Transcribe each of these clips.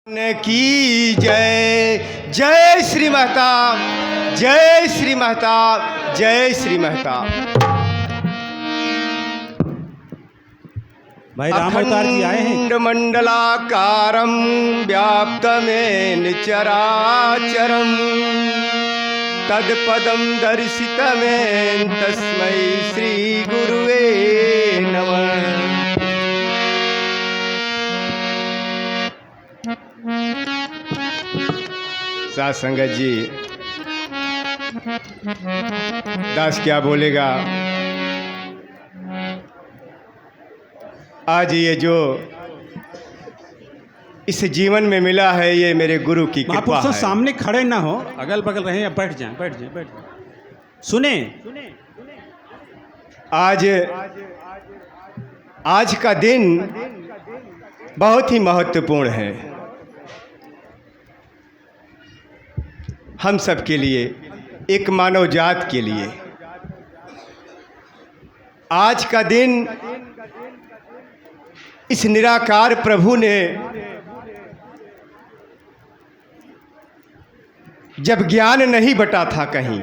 की जय। जय श्री महताब, जय श्री महताब, जय श्री महताब। भाई राम अवतार जी आए हैं। अखंड मंडलाकारं व्याप्तमेन चराचरं तत्पदं दर्शितमेन तस्मै श्री गुरुवे नमः। साथ संगत जी, दास क्या बोलेगा। आज ये जो इस जीवन में मिला है, ये मेरे गुरु की कृपा महापुरुषों है। सामने खड़े ना हो, अगल बगल रहे या बैठ जाएं, बैठ जाएं, बैठ जाएं। सुने आज का दिन बहुत ही महत्वपूर्ण है हम सब के लिए, एक मानव जात के लिए। आज का दिन इस निराकार प्रभु ने जब ज्ञान नहीं बटा था कहीं,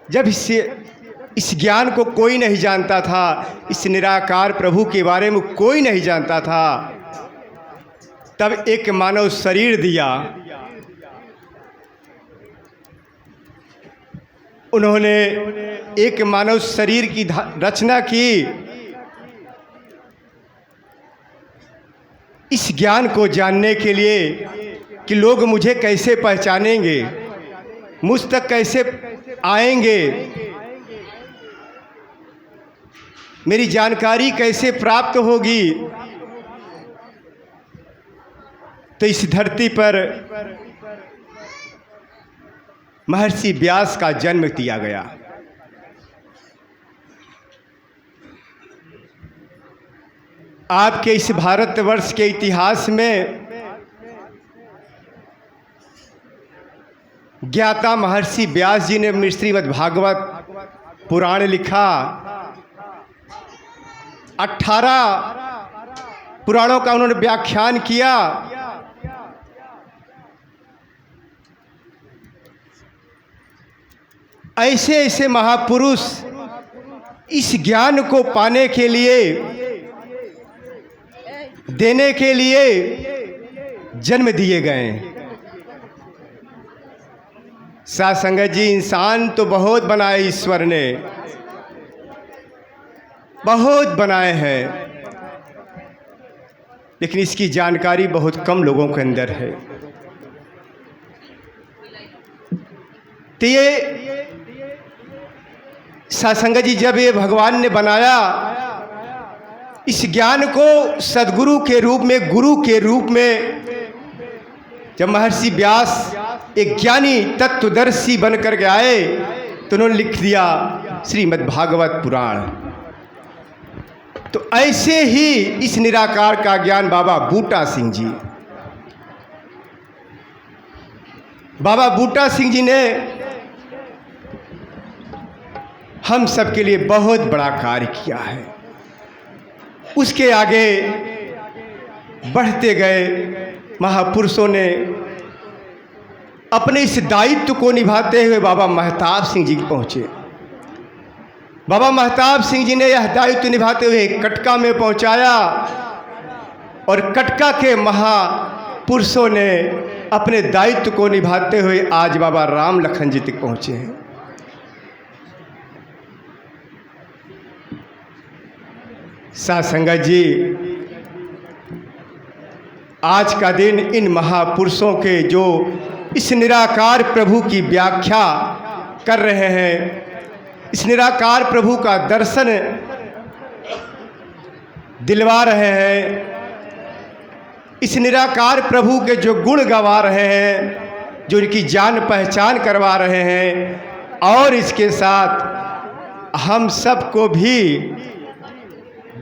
जब इस ज्ञान को कोई नहीं जानता था, इस निराकार प्रभु के बारे में कोई नहीं जानता था, तब एक मानव शरीर दिया। उन्होंने एक मानव शरीर की रचना की। इस ज्ञान को जानने के लिए कि लोग मुझे कैसे पहचानेंगे, मुझ तक कैसे आएंगे, मेरी जानकारी कैसे प्राप्त होगी। तो इस धरती पर महर्षि व्यास का जन्म दिया गया। आपके इस भारतवर्ष के इतिहास में ज्ञाता महर्षि व्यास जी ने श्रीमद् भागवत पुराण लिखा। 18 पुराणों का उन्होंने व्याख्यान किया। ऐसे ऐसे महापुरुष इस ज्ञान को पाने के लिए, देने के लिए जन्म दिए गए। साथ संगत जी, इंसान तो बहुत बनाए ईश्वर ने, बहुत बनाए हैं, लेकिन इसकी जानकारी बहुत कम लोगों के अंदर है। तो ये सत्संग जी, जब ये भगवान ने बनाया इस ज्ञान को सदगुरु के रूप में, गुरु के रूप में, जब महर्षि व्यास एक ज्ञानी तत्वदर्शी बन कर के आए तो उन्होंने लिख दिया श्रीमद् भागवत पुराण। तो ऐसे ही इस निराकार का ज्ञान बाबा बूटा सिंह जी, बाबा बूटा सिंह जी ने हम सब के लिए बहुत बड़ा कार्य किया है। उसके आगे बढ़ते गए महापुरुषों ने अपने इस दायित्व को निभाते हुए बाबा महताब सिंह जी पहुँचे। बाबा महताब सिंह जी ने यह दायित्व निभाते हुए कटका में पहुँचाया और कटका के महापुरुषों ने अपने दायित्व को निभाते हुए आज बाबा राम लखन जी तक पहुँचे हैं। साथ संगत जी, आज का दिन इन महापुरुषों के जो इस निराकार प्रभु की व्याख्या कर रहे हैं, इस निराकार प्रभु का दर्शन दिलवा रहे हैं, इस निराकार प्रभु के जो गुण गवा रहे हैं, जो इनकी जान पहचान करवा रहे हैं, और इसके साथ हम सबको भी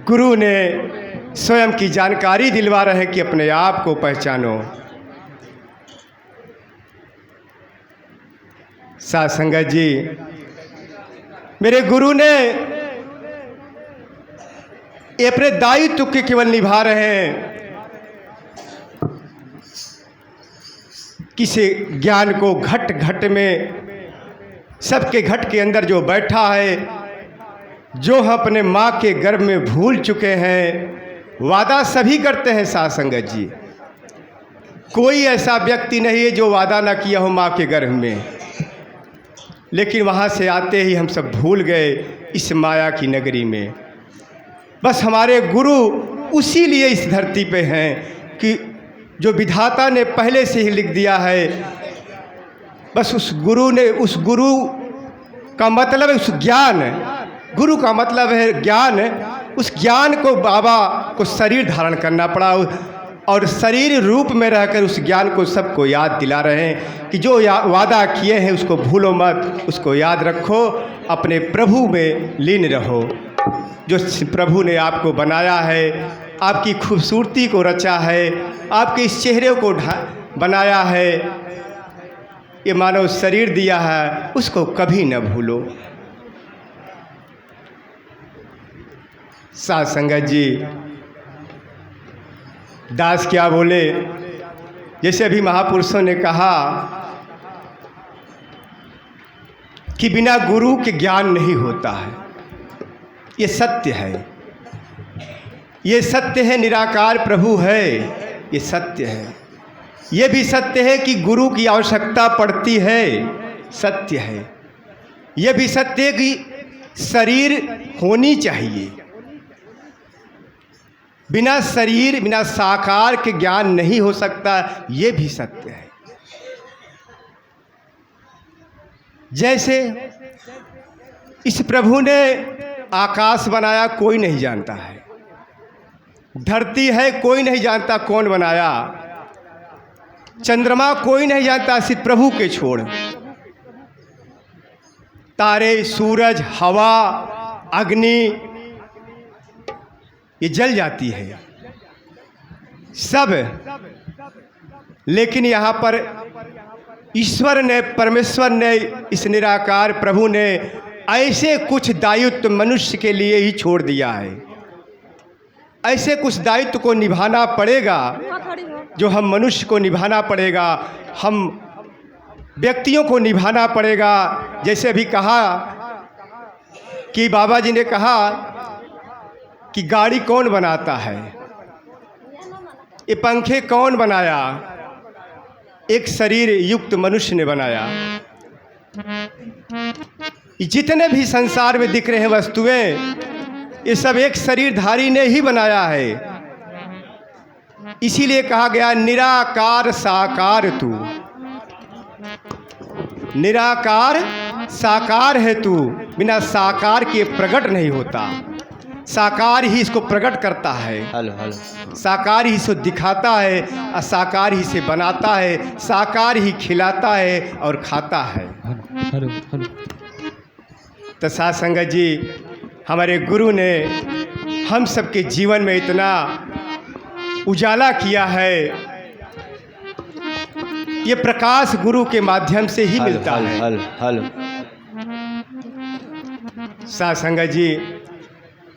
गुरु ने स्वयं की जानकारी दिलवा रहे हैं कि अपने आप को पहचानो। साथ संगत जी, मेरे गुरु ने ये अपने दायित्व के केवल निभा रहे हैं, किसी ज्ञान को घट घट में, सबके घट के अंदर जो बैठा है, जो हम अपने माँ के गर्भ में भूल चुके हैं। वादा सभी करते हैं साध संगत जी, कोई ऐसा व्यक्ति नहीं है जो वादा ना किया हो माँ के गर्भ में, लेकिन वहाँ से आते ही हम सब भूल गए इस माया की नगरी में। बस हमारे गुरु उसी लिए इस धरती पे हैं कि जो विधाता ने पहले से ही लिख दिया है, बस उस गुरु का मतलब है उस ज्ञान, गुरु का मतलब है ज्ञान। उस ज्ञान को बाबा को शरीर धारण करना पड़ा और शरीर रूप में रहकर उस ज्ञान को सबको याद दिला रहे हैं कि जो वादा किए हैं उसको भूलो मत, उसको याद रखो, अपने प्रभु में लीन रहो। जो प्रभु ने आपको बनाया है, आपकी खूबसूरती को रचा है, आपके इस चेहरे को बनाया है, ये मानव शरीर दिया है, उसको कभी न भूलो। साध संगत जी, दास क्या बोले, जैसे अभी महापुरुषों ने कहा कि बिना गुरु के ज्ञान नहीं होता है। ये सत्य है, ये सत्य है, निराकार प्रभु है, ये सत्य है। ये भी सत्य है कि गुरु की आवश्यकता पड़ती है, सत्य है। ये भी सत्य है कि शरीर होनी चाहिए, बिना शरीर बिना साकार के ज्ञान नहीं हो सकता, ये भी सत्य है। जैसे इस प्रभु ने आकाश बनाया, कोई नहीं जानता है, धरती है कोई नहीं जानता कौन बनाया, चंद्रमा कोई नहीं जानता सिर्फ प्रभु के छोड़, तारे, सूरज, हवा, अग्नि ये जल जाती है सब, लेकिन यहाँ पर ईश्वर ने, परमेश्वर ने, इस निराकार प्रभु ने ऐसे कुछ दायित्व मनुष्य के लिए ही छोड़ दिया है। ऐसे कुछ दायित्व को निभाना पड़ेगा जो हम मनुष्य को निभाना पड़ेगा, हम व्यक्तियों को निभाना पड़ेगा। जैसे अभी कहा कि बाबा जी ने कहा कि गाड़ी कौन बनाता है, ये पंखे कौन बनाया, एक शरीर युक्त मनुष्य ने बनाया। जितने भी संसार में दिख रहे हैं वस्तुएं, ये सब एक शरीरधारी ने ही बनाया है। इसीलिए कहा गया निराकार साकार तू, निराकार साकार है तू, बिना साकार के प्रकट नहीं होता। साकार ही इसको प्रकट करता है, साकार ही इसको दिखाता है, और साकार ही से बनाता है, साकार ही खिलाता है और खाता है। तो साध संगत जी, हमारे गुरु ने हम सबके जीवन में इतना उजाला किया है, ये प्रकाश गुरु के माध्यम से ही मिलता है। साध संगत जी,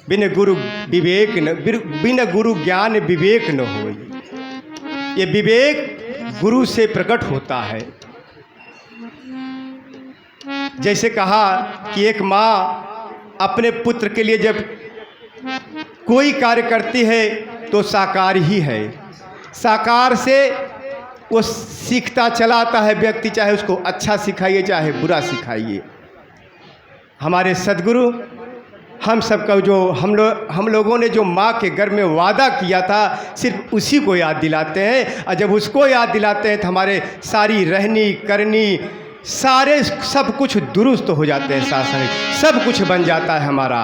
बिन गुरु विवेक न, बिन गुरु ज्ञान विवेक न हो। ये विवेक गुरु से प्रकट होता है। जैसे कहा कि एक माँ अपने पुत्र के लिए जब कोई कार्य करती है तो साकार ही है, साकार से वो सीखता चलाता है व्यक्ति, चाहे उसको अच्छा सिखाइए चाहे बुरा सिखाइए। हमारे सद्गुरु हम सबका जो हम लोगों ने जो माँ के गर्भ में वादा किया था, सिर्फ उसी को याद दिलाते हैं। और जब उसको याद दिलाते हैं तो हमारे सारी रहनी करनी सारे सब कुछ दुरुस्त हो जाते हैं, शासन सब कुछ बन जाता है हमारा।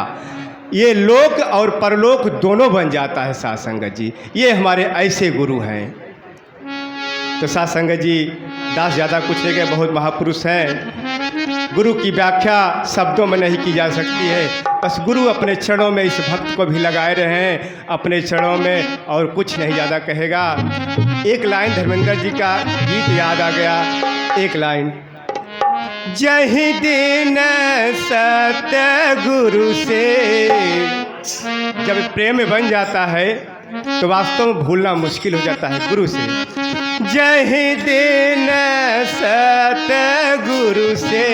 ये लोक और परलोक दोनों बन जाता है साध संगत जी। ये हमारे ऐसे गुरु हैं। तो साध संगत जी, दास ज़्यादा कुछ नहीं कहे, बहुत महापुरुष हैं। गुरु की व्याख्या शब्दों में नहीं की जा सकती है, बस गुरु अपने चरणों में इस भक्त को भी लगाए रहें अपने चरणों में, और कुछ नहीं ज़्यादा कहेगा। एक लाइन धर्मेंद्र जी का गीत याद आ गया, एक लाइन, जहि दिन सत्य गुरु से। जब प्रेम में बन जाता है तो वास्तव में भूलना मुश्किल हो जाता है गुरु से। जही दिन सतगुरु से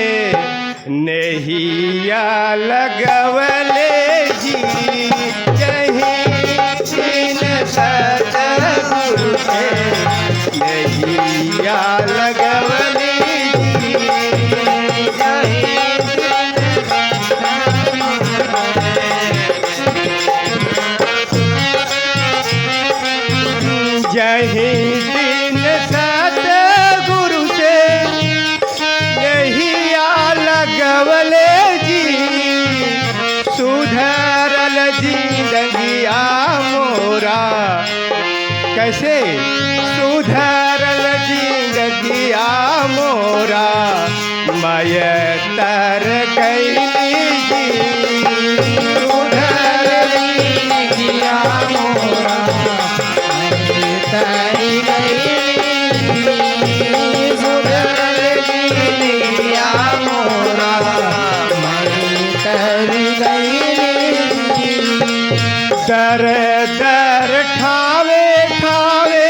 नहिया लगवले जी, जही दिन सतगुरु से नहिया लगवले जी, जही दिन सतगुरु से नहिया लगवले जी, सुधरल जिंदगिया मोरा। कैसे सुधरल जिंदगिया मोरा, मैं तर कैली जी, सुधरल जिंदगिया मोरा तारी गई, सुधरल जिंदगिया मोरा मैं तारी गई। दर दर ठावे ठावे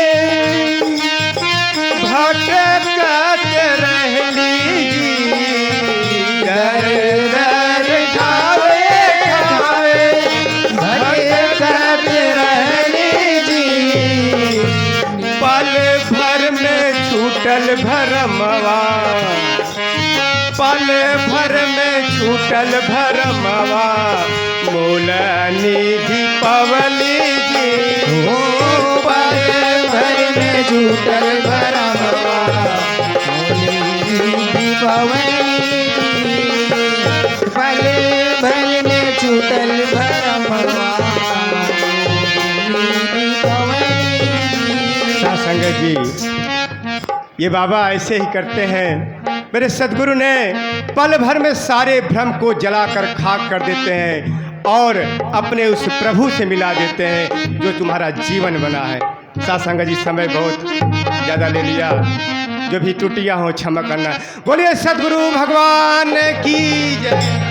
भटकत रहली जी, दर दर ठावे ठावे भटकत रहली जी, पल भर में छूटल भरमवा, पल भर में छूटल भरमवा, मूल निधि पवली जी, पल भर में छूटल भरमवा, मूल निधि पवली, पल भर में छूटल भरमवा, संगत जी ये बाबा ऐसे ही करते हैं। मेरे सदगुरु ने पल भर में सारे भ्रम को जलाकर खाक कर देते हैं और अपने उस प्रभु से मिला देते हैं जो तुम्हारा जीवन बना है। सासंग जी समय बहुत ज़्यादा ले लिया, जो भी त्रुटियां हो क्षमा करना। बोलिए सदगुरु भगवान की जय।